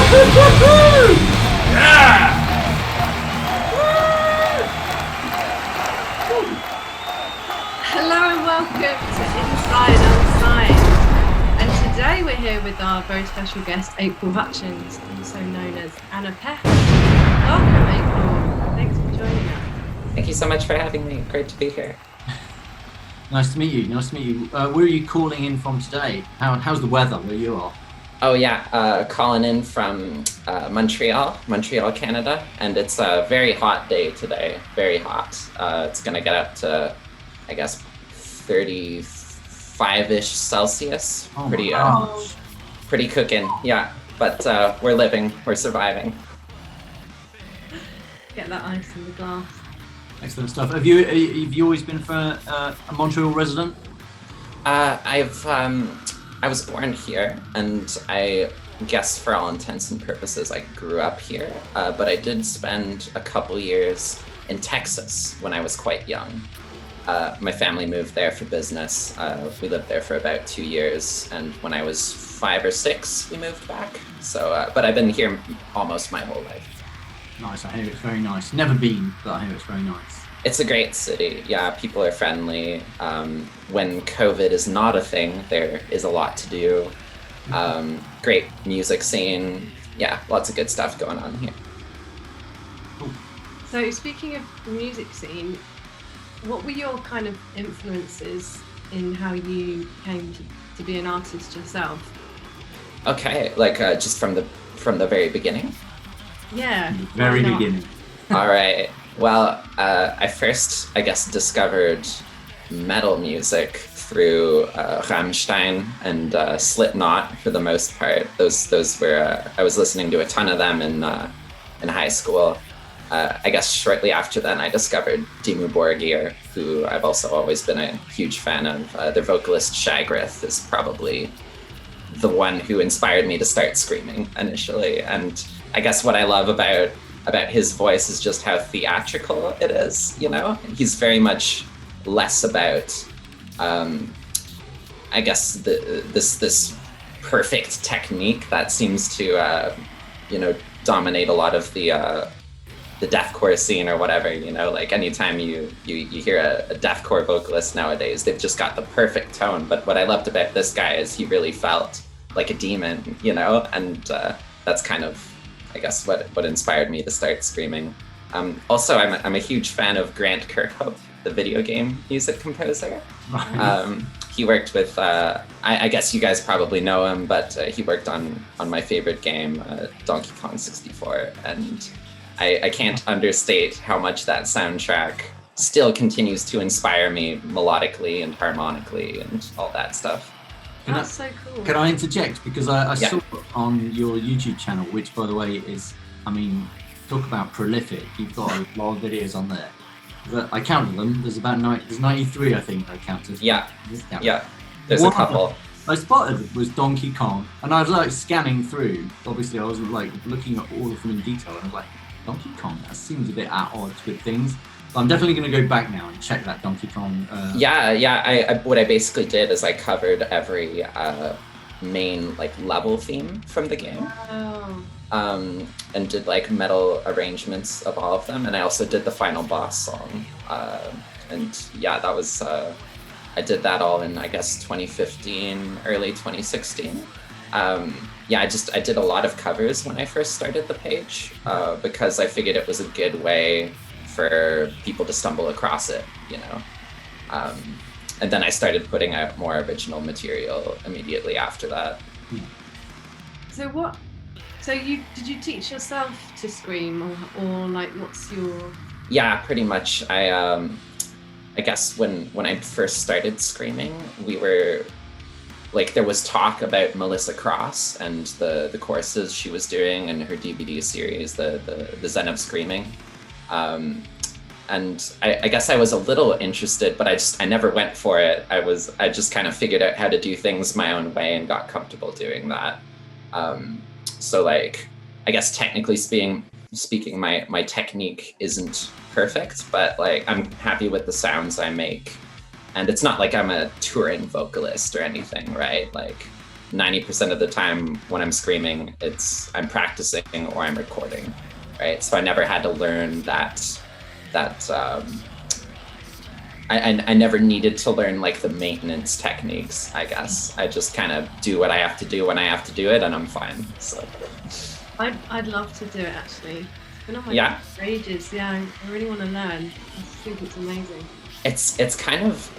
Yeah! Hello and welcome to Inside Unsigned. And today we're here with our very special guest, April Hutchins, also known as Anna Pest. Welcome, April. Thanks for joining us. Thank you so much for having me. Great to be here. Nice to meet you. Where are you calling in from today? How's the weather where you are? Oh yeah, calling in from Montreal, Canada, and it's a very hot day today. Very hot. It's gonna get up to, I guess, 35-ish Celsius. Oh Pretty cooking. Yeah, but we're living. We're surviving. Get that ice in the glass. Excellent stuff. Have you always been a Montreal resident? I was born here, and I guess for all intents and purposes, I grew up here. But I did spend a couple years in Texas when I was quite young. My family moved there for business. We lived there for about 2 years, and when I was 5 or 6, we moved back. So, but I've been here almost my whole life. Nice, I hear it's very nice. Never been, but I hear it's very nice. It's a great city. Yeah, people are friendly. When COVID is not a thing, there is a lot to do. Great music scene. Yeah, lots of good stuff going on here. Cool. So speaking of the music scene, what were your kind of influences in how you came to be an artist yourself? Okay, like just from the very beginning? Yeah. Very beginning. All right. Well, I first, I guess, discovered metal music through Rammstein and Slipknot for the most part. Those were I was listening to a ton of them in high school. I guess shortly after then, I discovered Dimmu Borgir, who I've also always been a huge fan of. Their vocalist Shagrith is probably the one who inspired me to start screaming initially. And I guess what I love about his voice is just how theatrical it is, you know? He's very much less about, I guess, this perfect technique that seems to, dominate a lot of the deathcore scene or whatever, you know? Like anytime you hear a deathcore vocalist nowadays, they've just got the perfect tone. But what I loved about this guy is he really felt like a demon, you know? And that's kind of, I guess, what inspired me to start screaming. Also, I'm a huge fan of Grant Kirkhope, the video game music composer. He worked with, I guess you guys probably know him, but he worked on my favorite game, Donkey Kong 64. And I can't understate how much that soundtrack still continues to inspire me melodically and harmonically and all that stuff. That's so cool. Can I interject? Because I saw on your YouTube channel, which by the way is, I mean, talk about prolific. You've got a lot of videos on there. I counted them. There's about 93, I think I counted. Yeah. There's a couple. I spotted was Donkey Kong, and I was like scanning through. Obviously, I wasn't like looking at all of them in detail, and I was like, Donkey Kong, that seems a bit at odds with things. I'm definitely going to go back now and check that Donkey Kong. What I basically did is I covered every main like level theme from the game, and did like metal arrangements of all of them, and I also did the final boss song. That was I did that all in, I guess, 2015, early 2016. I did a lot of covers when I first started the page because I figured it was a good way for people to stumble across it, you know. And then I started putting out more original material immediately after that. So did you teach yourself to scream, or like what's your? Yeah, pretty much. I guess when I first started screaming, we were like, there was talk about Melissa Cross and the courses she was doing in her DVD series, the Zen of Screaming. And I guess I was a little interested, but I never went for it. I just kind of figured out how to do things my own way and got comfortable doing that. So like, I guess technically speaking, my technique isn't perfect, but like I'm happy with the sounds I make. And it's not like I'm a touring vocalist or anything, right? Like 90% of the time when I'm screaming, I'm practicing or I'm recording, right? So I never had to learn I never needed to learn like the maintenance techniques, I guess. I just kind of do what I have to do when I have to do it, and I'm fine. So I'd love to do it, actually. It's been on my Yeah. list for ages. Yeah, I really want to learn. I think it's amazing. it's kind of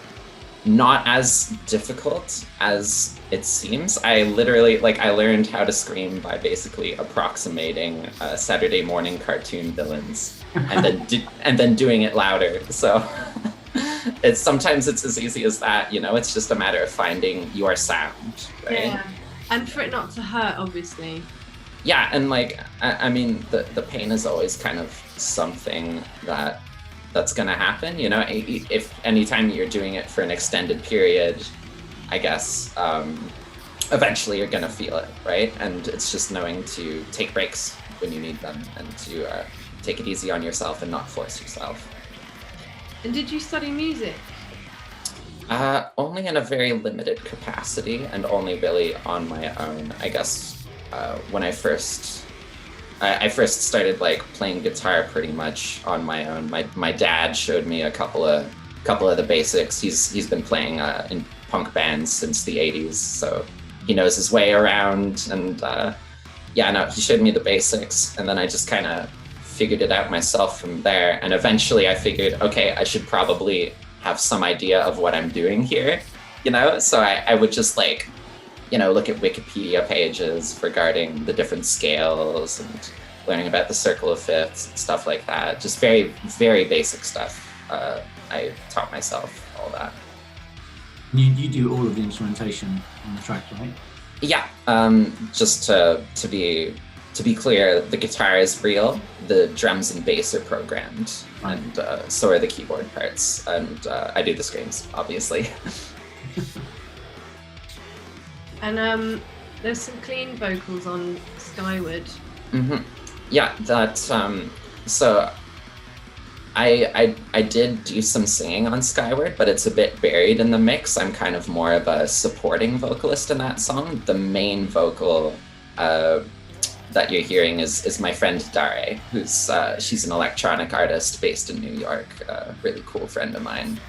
not as difficult as it seems. I literally, I learned how to scream by basically approximating Saturday morning cartoon villains and then doing it louder. So sometimes it's as easy as that, it's just a matter of finding your sound, right? Yeah, and for it not to hurt, obviously. Yeah, and I mean, the pain is always kind of something that's gonna happen, if anytime you're doing it for an extended period, I guess, eventually you're gonna feel it, right? And it's just knowing to take breaks when you need them and to take it easy on yourself and not force yourself. And did you study music? Only in a very limited capacity and only really on my own. I guess when I first started playing guitar pretty much on my own. My dad showed me a couple of the basics. He's been playing in punk bands since the 80s, so he knows his way around. And he showed me the basics, and then I just kind of figured it out myself from there. And eventually I figured, okay, I should probably have some idea of what I'm doing here, So I would just look at Wikipedia pages regarding the different scales and learning about the circle of fifths, stuff like that. Just very, very basic stuff. I taught myself all that. You do all of the instrumentation on the track, right? Yeah, just to be clear, the guitar is real, the drums and bass are programmed, Right. and so are the keyboard parts, and I do the screams, obviously. And there's some clean vocals on Skyward. Mm-hmm. Yeah, that. So I did do some singing on Skyward, but it's a bit buried in the mix. I'm kind of more of a supporting vocalist in that song. The main vocal that you're hearing is my friend Dare, who's she's an electronic artist based in New York, a really cool friend of mine,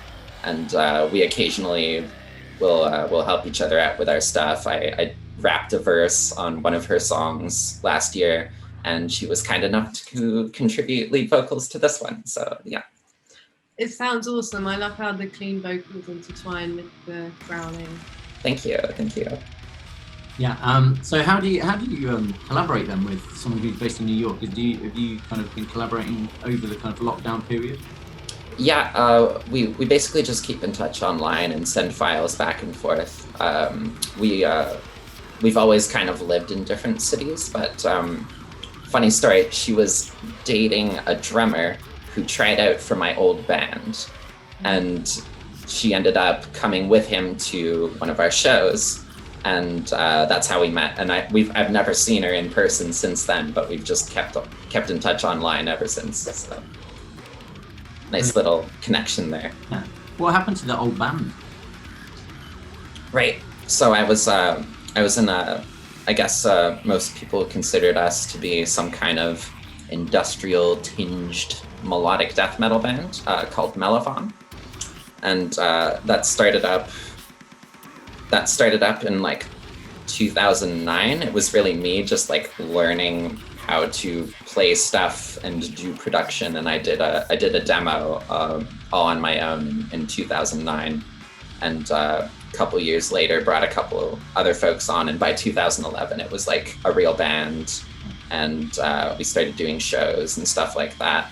and we occasionally will help each other out with our stuff. I rapped a verse on one of her songs last year, and she was kind enough to contribute lead vocals to this one. So yeah. It sounds awesome. I love how the clean vocals intertwine with the growling. Thank you. Yeah. So how do you collaborate then with someone who's based in New York? Have you kind of been collaborating over the kind of lockdown period? Yeah, we basically just keep in touch online and send files back and forth. We've always kind of lived in different cities, but funny story, she was dating a drummer who tried out for my old band, and she ended up coming with him to one of our shows, and that's how we met. And I've never seen her in person since then, but we've just kept in touch online ever since. So nice little connection there. Yeah. What happened to the old band? Right. So I was in a, I guess most people considered us to be some kind of industrial tinged melodic death metal band called Mellifon. And that started up in 2009. It was really me just learning how to play stuff and do production, and I did a demo all on my own in 2009, and a couple years later brought a couple other folks on, and by 2011 it was like a real band, and we started doing shows and stuff like that,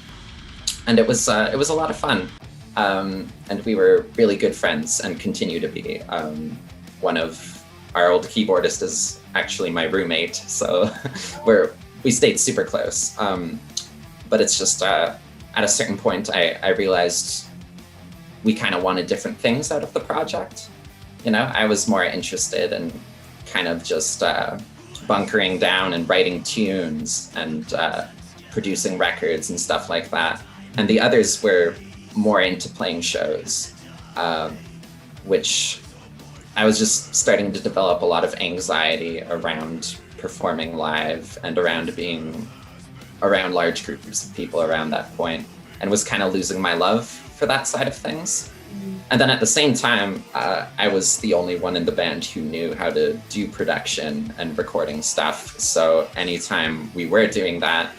and it was a lot of fun, and we were really good friends and continue to be. One of our old keyboardists is actually my roommate, so we stayed super close, but it's just at a certain point I realized we kind of wanted different things out of the project. I was more interested in kind of just bunkering down and writing tunes and producing records and stuff like that, and the others were more into playing shows, which I was just starting to develop a lot of anxiety around performing live and around being around large groups of people around that point, and was kind of losing my love for that side of things. And then at the same time, I was the only one in the band who knew how to do production and recording stuff. So anytime we were doing that,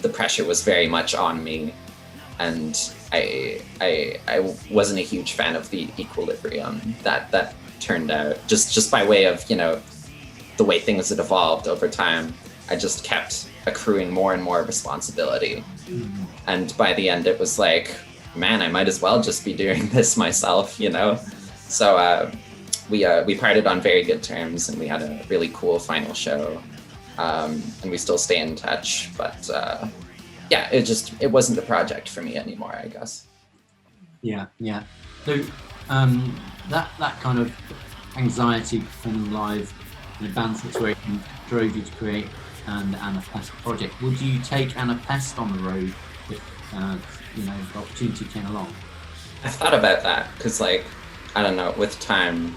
the pressure was very much on me. And I wasn't a huge fan of the equilibrium that turned out. Just by way of, the way things had evolved over time, I just kept accruing more and more responsibility. And by the end, it was like, man, I might as well just be doing this myself, So we parted on very good terms, and we had a really cool final show, and we still stay in touch. But it wasn't a project for me anymore, I guess. Yeah. So that kind of anxiety performing live in a band situation drove you to create an Anna Pest project. Would you take Anna Pest on the road if the opportunity came along? I've thought about that because, I don't know, with time,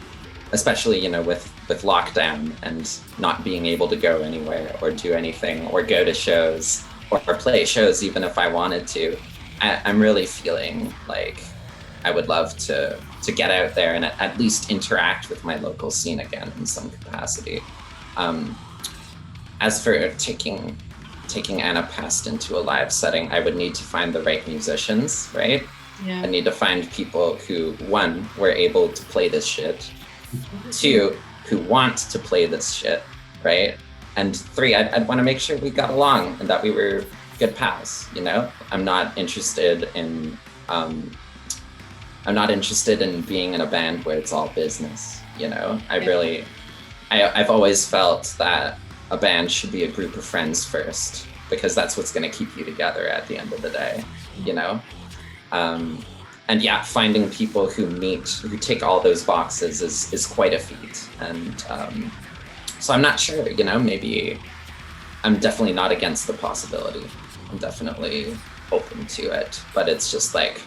especially with lockdown and not being able to go anywhere or do anything or go to shows or play shows even if I wanted to, I'm really feeling like I would love to get out there and at least interact with my local scene again in some capacity. As for taking Anna Pest into a live setting, I would need to find the right musicians, right? Yeah. I need to find people who, one, were able to play this shit, two, who want to play this shit, right? And three, I'd want to make sure we got along and that we were good pals, I'm not interested in being in a band where it's all business, I've always felt that a band should be a group of friends first, because that's what's going to keep you together at the end of the day, And finding people who tick all those boxes is quite a feat. And so I'm not sure, maybe I'm definitely not against the possibility. I'm definitely open to it, but it's just like,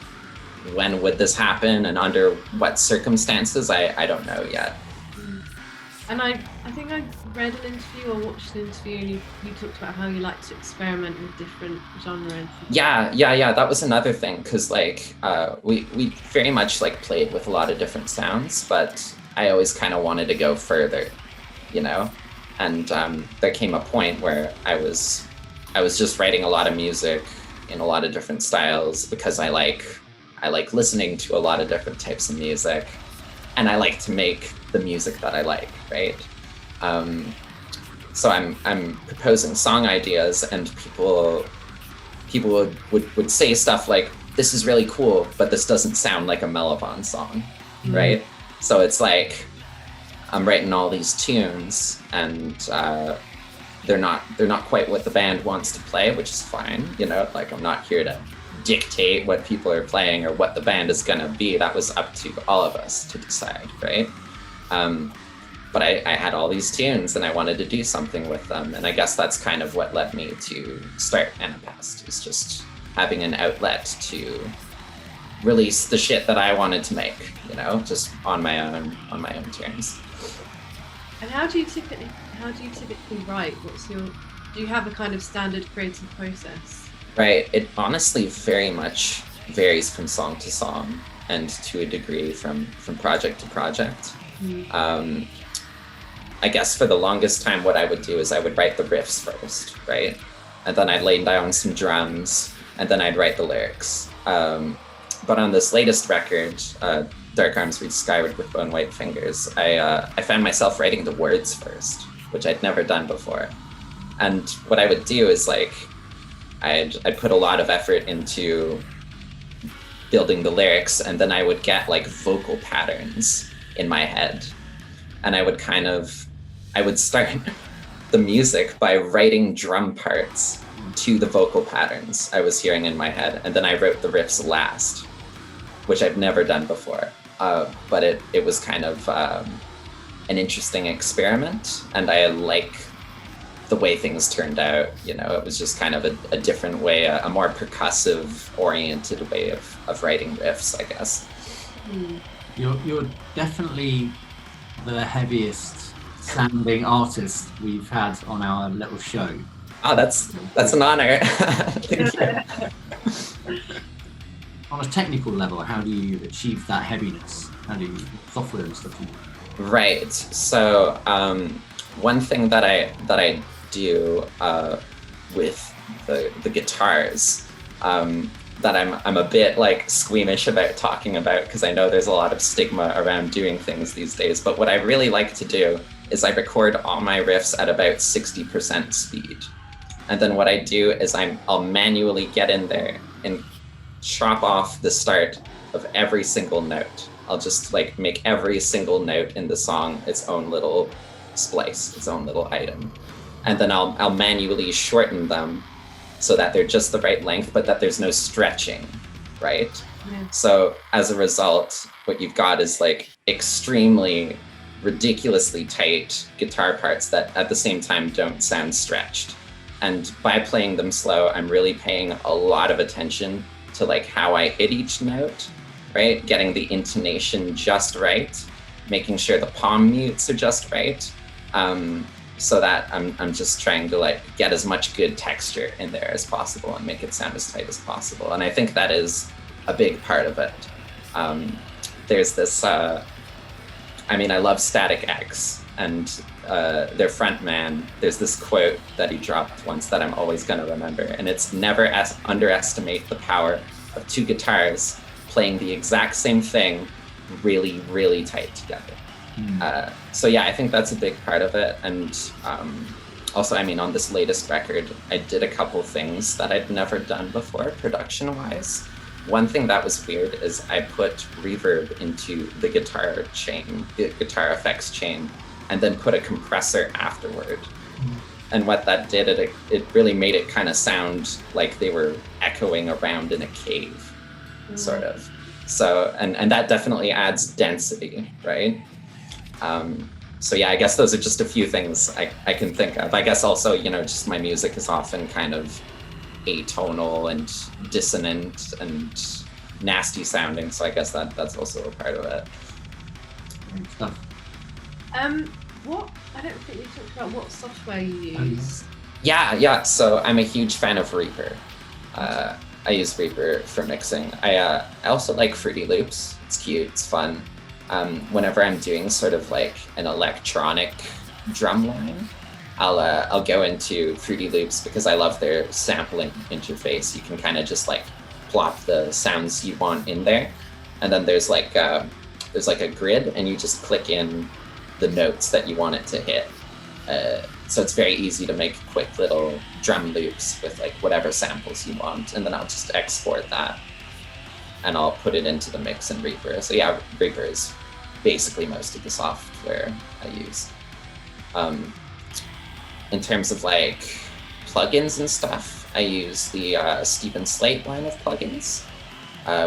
when would this happen and under what circumstances? I don't know yet. And I think I read an interview or watched an interview, and you talked about how you like to experiment with different genres. Yeah. That was another thing, because we very much played with a lot of different sounds, but I always kind of wanted to go further, And there came a point where I was just writing a lot of music in a lot of different styles, because I like listening to a lot of different types of music, and I like to make the music that I like, right? So I'm proposing song ideas, and people would say stuff like, "This is really cool, but this doesn't sound like a Mellabon song," right? So it's like I'm writing all these tunes, and they're not quite what the band wants to play, which is fine, I'm not here to dictate what people are playing or what the band is gonna be. That was up to all of us to decide, right? But I had all these tunes and I wanted to do something with them, and I guess that's kind of what led me to start Anna Pest, is just having an outlet to release the shit that I wanted to make, just on my own terms. And how do you typically write? Do you have a kind of standard creative process? Right. It honestly very much varies from song to song, and to a degree from project to project. I guess for the longest time, what I would do is I would write the riffs first, right? And then I'd lay down some drums, and then I'd write the lyrics. But on this latest record, Dark Arms Reach Skyward with Bone White Fingers, I found myself writing the words first, which I'd never done before. And what I would do is I'd put a lot of effort into building the lyrics, and then I would get vocal patterns in my head. And I would start the music by writing drum parts to the vocal patterns I was hearing in my head. And then I wrote the riffs last, which I've never done before. But it was kind of an interesting experiment, and I like the way things turned out. It was just kind of a different way, a more percussive oriented way of writing riffs, I guess. You're definitely the heaviest sounding artist we've had on our little show. Oh, that's an honor. Thank you. On a technical level, how do you achieve that heaviness? How do you software and stuff? Right. So one thing that I do with the guitars that I'm a bit like squeamish about talking about, because I know there's a lot of stigma around doing things these days. But what I really like to do is I record all my riffs at about 60% speed. And then what I do is I'll manually get in there and chop off the start of every single note. I'll just like make every single note in the song its own little splice, its own little item. And then I'll manually shorten them so that they're just the right length, but that there's no stretching, right? Yeah. So as a result, what you've got is like extremely ridiculously tight guitar parts that at the same time don't sound stretched. And by playing them slow, I'm really paying a lot of attention to like how I hit each note, right? Getting the intonation just right, making sure the palm mutes are just right, so that I'm just trying to like get as much good texture in there as possible and make it sound as tight as possible. And I think that is a big part of it. There's this, I love Static X, and their front man, there's this quote that he dropped once that I'm always gonna remember, and it's never underestimate the power of two guitars playing the exact same thing really, really tight together. So yeah, I think that's a big part of it. And also, on this latest record, I did a couple things that I'd never done before production-wise. One thing that was weird is I put reverb into the guitar chain, the guitar effects chain, and then put a compressor afterward. And what that did, it really made it kind of sound like they were echoing around in a cave, sort of. So, and that definitely adds density, right? So yeah, I guess those are just a few things I can think of. I guess also, just my music is often kind of atonal and dissonant and nasty sounding, so I guess that's also a part of it. Great stuff. I don't think we talked about what software you use. Yeah. So I'm a huge fan of Reaper. I use Reaper for mixing. I also like Fruity Loops. It's cute. It's fun. Whenever I'm doing sort of like an electronic drum line, I'll go into Fruity Loops because I love their sampling interface. You can kind of just like plop the sounds you want in there, and then there's like a grid, and you just click in the notes that you want it to hit. So it's very easy to make quick little drum loops with like whatever samples you want, and then I'll just export that and I'll put it into the mix in Reaper. So yeah, Reaper is basically most of the software I use. In terms of like plugins and stuff, I use the Stephen Slate line of plugins,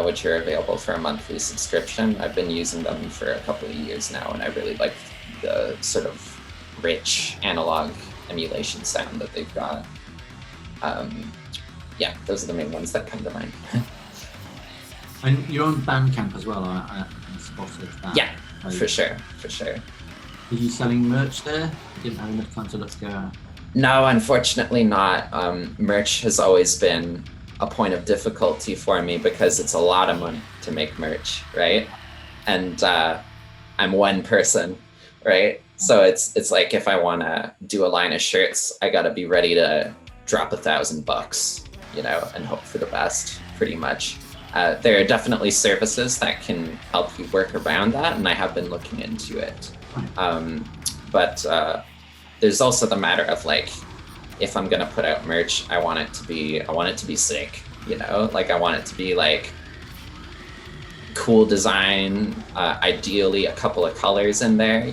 which are available for a monthly subscription. I've been using them for a couple of years now, and I really like the sort of rich analog emulation sound that they've got. Yeah, those are the main ones that come to mind. And you're on Bandcamp as well, I spotted that. Yeah, for sure. Are you selling merch there? You didn't have enough time to look go. No, unfortunately not. Merch has always been a point of difficulty for me because it's a lot of money to make merch, right? And I'm one person, right? So it's like if I want to do a line of shirts, I got to be ready to drop $1,000, and hope for the best, pretty much. There are definitely services that can help you work around that, and I have been looking into it. But there's also the matter of like, if I'm gonna put out merch, I want it to be sick, like I want it to be like cool design, ideally a couple of colors in there,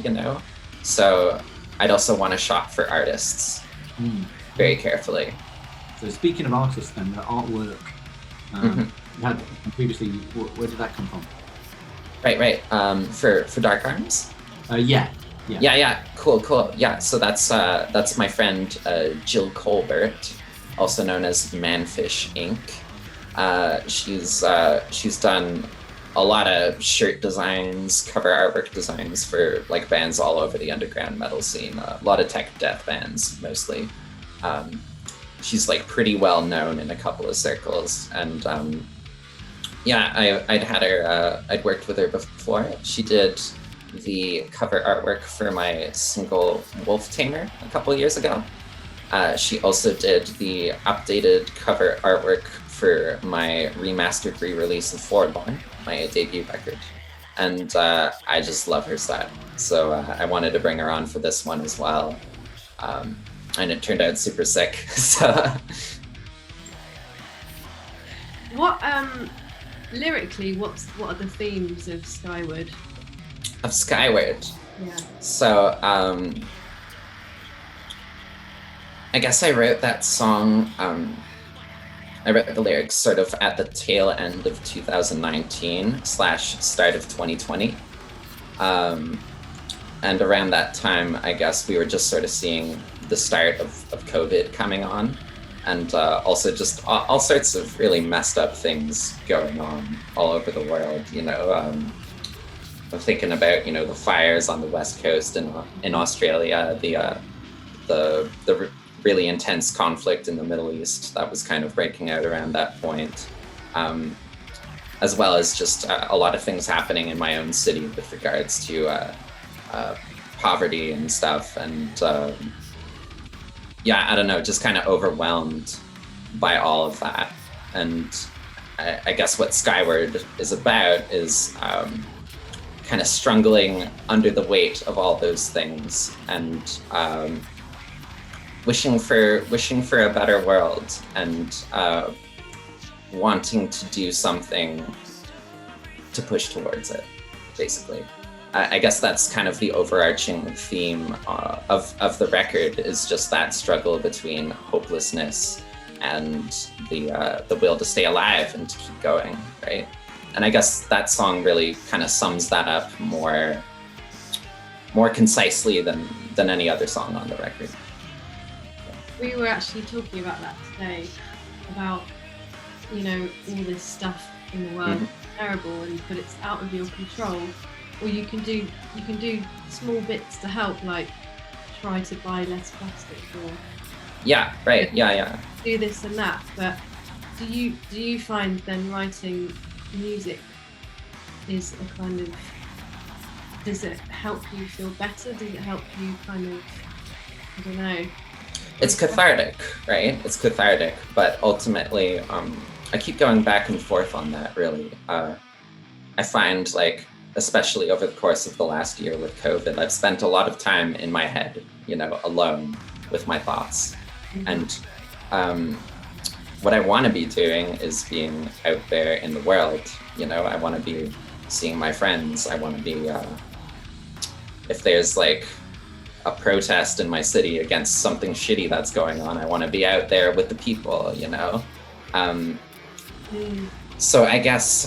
So I'd also want to shop for artists very carefully. So speaking of artists, then the artwork you had previously, where did that come from? Right. For Dark Arms? Yeah. Cool. Yeah, so that's my friend Jill Colbert, also known as Manfish Inc. She's done a lot of shirt designs, cover artwork designs for like bands all over the underground metal scene. A lot of tech death bands, mostly. She's like pretty well known in a couple of circles, and yeah, I'd had her. I'd worked with her before. She did the cover artwork for my single Wolf Tamer a couple of years ago. She also did the updated cover artwork for my remastered re-release of Forlorn, my debut record. And I just love her style. So I wanted to bring her on for this one as well. And it turned out super sick. So what lyrically, what are the themes of Skyward? Of Skyward. Yeah. So I guess I wrote that song. I wrote the lyrics sort of at the tail end of 2019 / start of 2020. And around that time, I guess we were just sort of seeing the start of COVID coming on, and also just all sorts of really messed up things going on all over the world. You know, I'm thinking about, you know, the fires on the West Coast in Australia, the really intense conflict in the Middle East that was kind of breaking out around that point, as well as just a lot of things happening in my own city with regards to poverty and stuff. And yeah, I don't know, just kind of overwhelmed by all of that. And I guess what Skyward is about is kind of struggling under the weight of all those things, and wishing for a better world, and wanting to do something to push towards it, basically. I guess that's kind of the overarching theme of the record, is just that struggle between hopelessness and the will to stay alive and to keep going, right? And I guess that song really kind of sums that up more concisely than any other song on the record. We were actually talking about that today, about, you know, all this stuff in the world is terrible, but it's out of your control. Or you can do small bits to help, like try to buy less plastic, or do this and that. But do you find then writing music is a kind of, does it help you feel better? Does it help you kind of, I don't know? It's cathartic, right? It's cathartic, but ultimately, I keep going back and forth on that, really. I find, like, especially over the course of the last year with COVID, I've spent a lot of time in my head, you know, alone with my thoughts. And what I want to be doing is being out there in the world. You know, I want to be seeing my friends. I want to be, if there's like a protest in my city against something shitty that's going on, I want to be out there with the people, you know? So I guess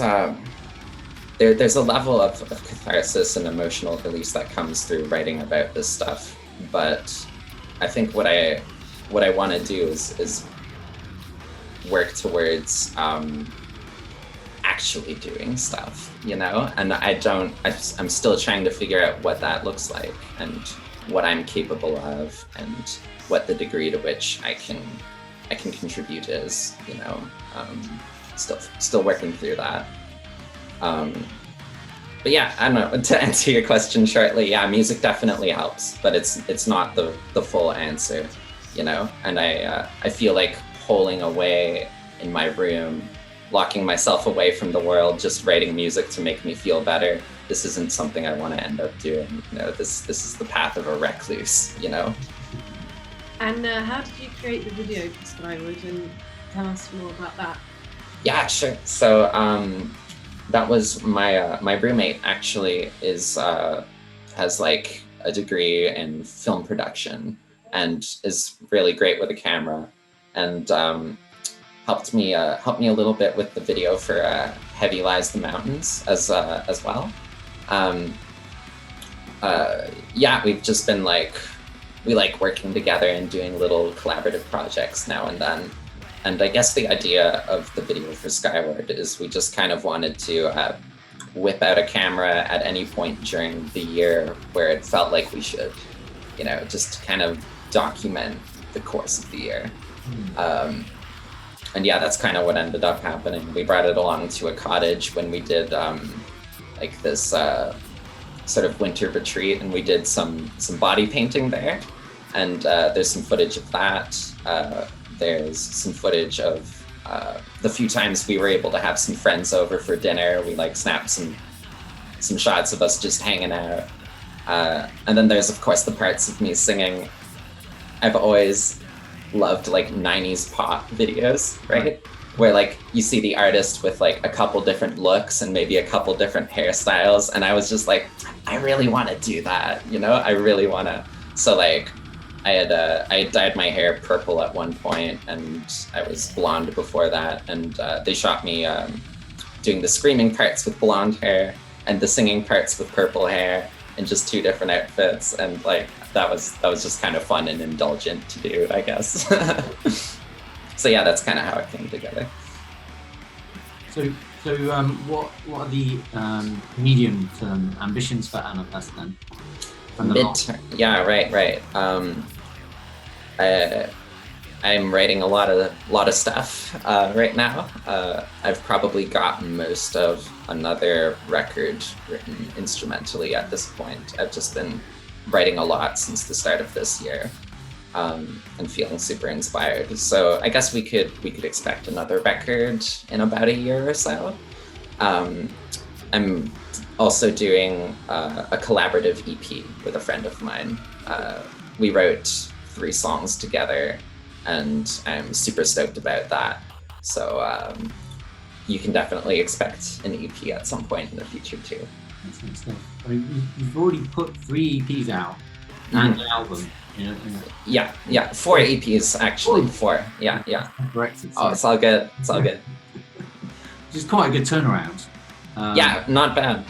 there's a level of catharsis and emotional release that comes through writing about this stuff. But I think what I want to do is work towards actually doing stuff, you know? And I'm still trying to figure out what that looks like, and what I'm capable of, and what the degree to which I can contribute is, you know? Still working through that. But yeah, I don't know, to answer your question shortly, yeah, music definitely helps, but it's not the full answer, you know? And I feel like holing away in my room, locking myself away from the world, just writing music to make me feel better, this isn't something I want to end up doing, you know? This is the path of a recluse, you know? And how did you create the video for Skyward, and tell us more about that? Yeah, sure. So that was my roommate actually has like a degree in film production and is really great with a camera, and helped me a little bit with the video for Heavy Lies the Mountains as well. Yeah, we've just been we like working together and doing little collaborative projects now and then. And I guess the idea of the video for Skyward is we just kind of wanted to whip out a camera at any point during the year where it felt like we should, you know, just kind of document the course of the year. And yeah, that's kind of what ended up happening. We brought it along to a cottage when we did like this sort of winter retreat, and we did some body painting there. And there's some footage of that. There's some footage of the few times we were able to have some friends over for dinner. We like snapped some shots of us just hanging out. And then there's of course the parts of me singing. I've always loved like 90s pop videos, right? Where like you see the artist with like a couple different looks and maybe a couple different hairstyles, and I was just like, I really want to do that, you know? I really want to. So like I had dyed my hair purple at one point, and I was blonde before that, and they shot me doing the screaming parts with blonde hair and the singing parts with purple hair in just 2 different outfits, and like that was just kind of fun and indulgent to do, I guess. So yeah, that's kind of how it came together. So what are the medium-term ambitions for Anna Pest then? Midterm, yeah, right. I'm writing a lot of stuff right now. I've probably got most of another record written instrumentally at this point. I've just been writing a lot since the start of this year, and feeling super inspired. So I guess we could expect another record in about a year or so. I'm also doing a collaborative EP with a friend of mine. We wrote 3 songs together, and I'm super stoked about that. So you can definitely expect an EP at some point in the future too. I mean, you've already put 3 EPs out and an album. Yeah, 4 EPs actually. 4. Yeah. Corrected. Oh, it's all good. Which is quite a good turnaround. Yeah, not bad.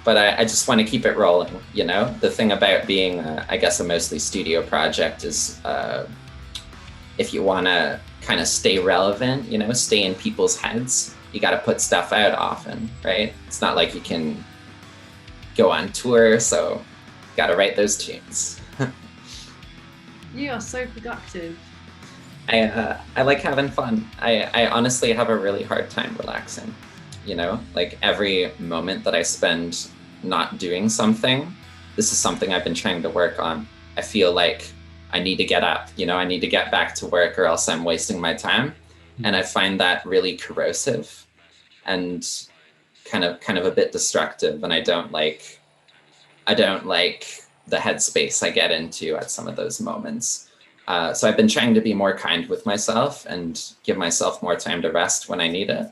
But I just want to keep it rolling, you know? The thing about being, I guess, a mostly studio project is if you want to kind of stay relevant, you know, stay in people's heads, you got to put stuff out often, right? It's not like you can go on tour, so you got to write those tunes. You are so productive. I like having fun. I honestly have a really hard time relaxing. You know, like every moment that I spend not doing something, this is something I've been trying to work on. I feel like I need to get up, you know, I need to get back to work or else I'm wasting my time. And I find that really corrosive and kind of a bit destructive. And I don't like the headspace I get into at some of those moments. So I've been trying to be more kind with myself and give myself more time to rest when I need it.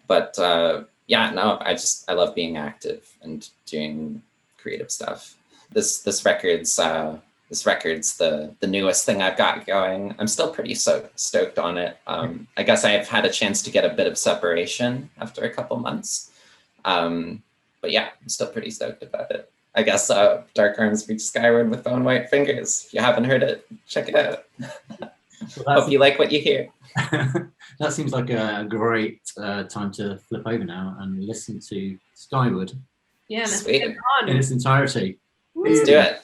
But yeah, no, I love being active and doing creative stuff. This record's the newest thing I've got going. I'm still pretty stoked on it. I guess I've had a chance to get a bit of separation after a couple months. But yeah, I'm still pretty stoked about it. I guess Dark Arms Reach Skyward with Bone White Fingers. If you haven't heard it, check it out. Hope you like what you hear. That seems like a great time to flip over now and listen to Skyward. Yeah, let's Sweet. get on In its entirety. Let's do it.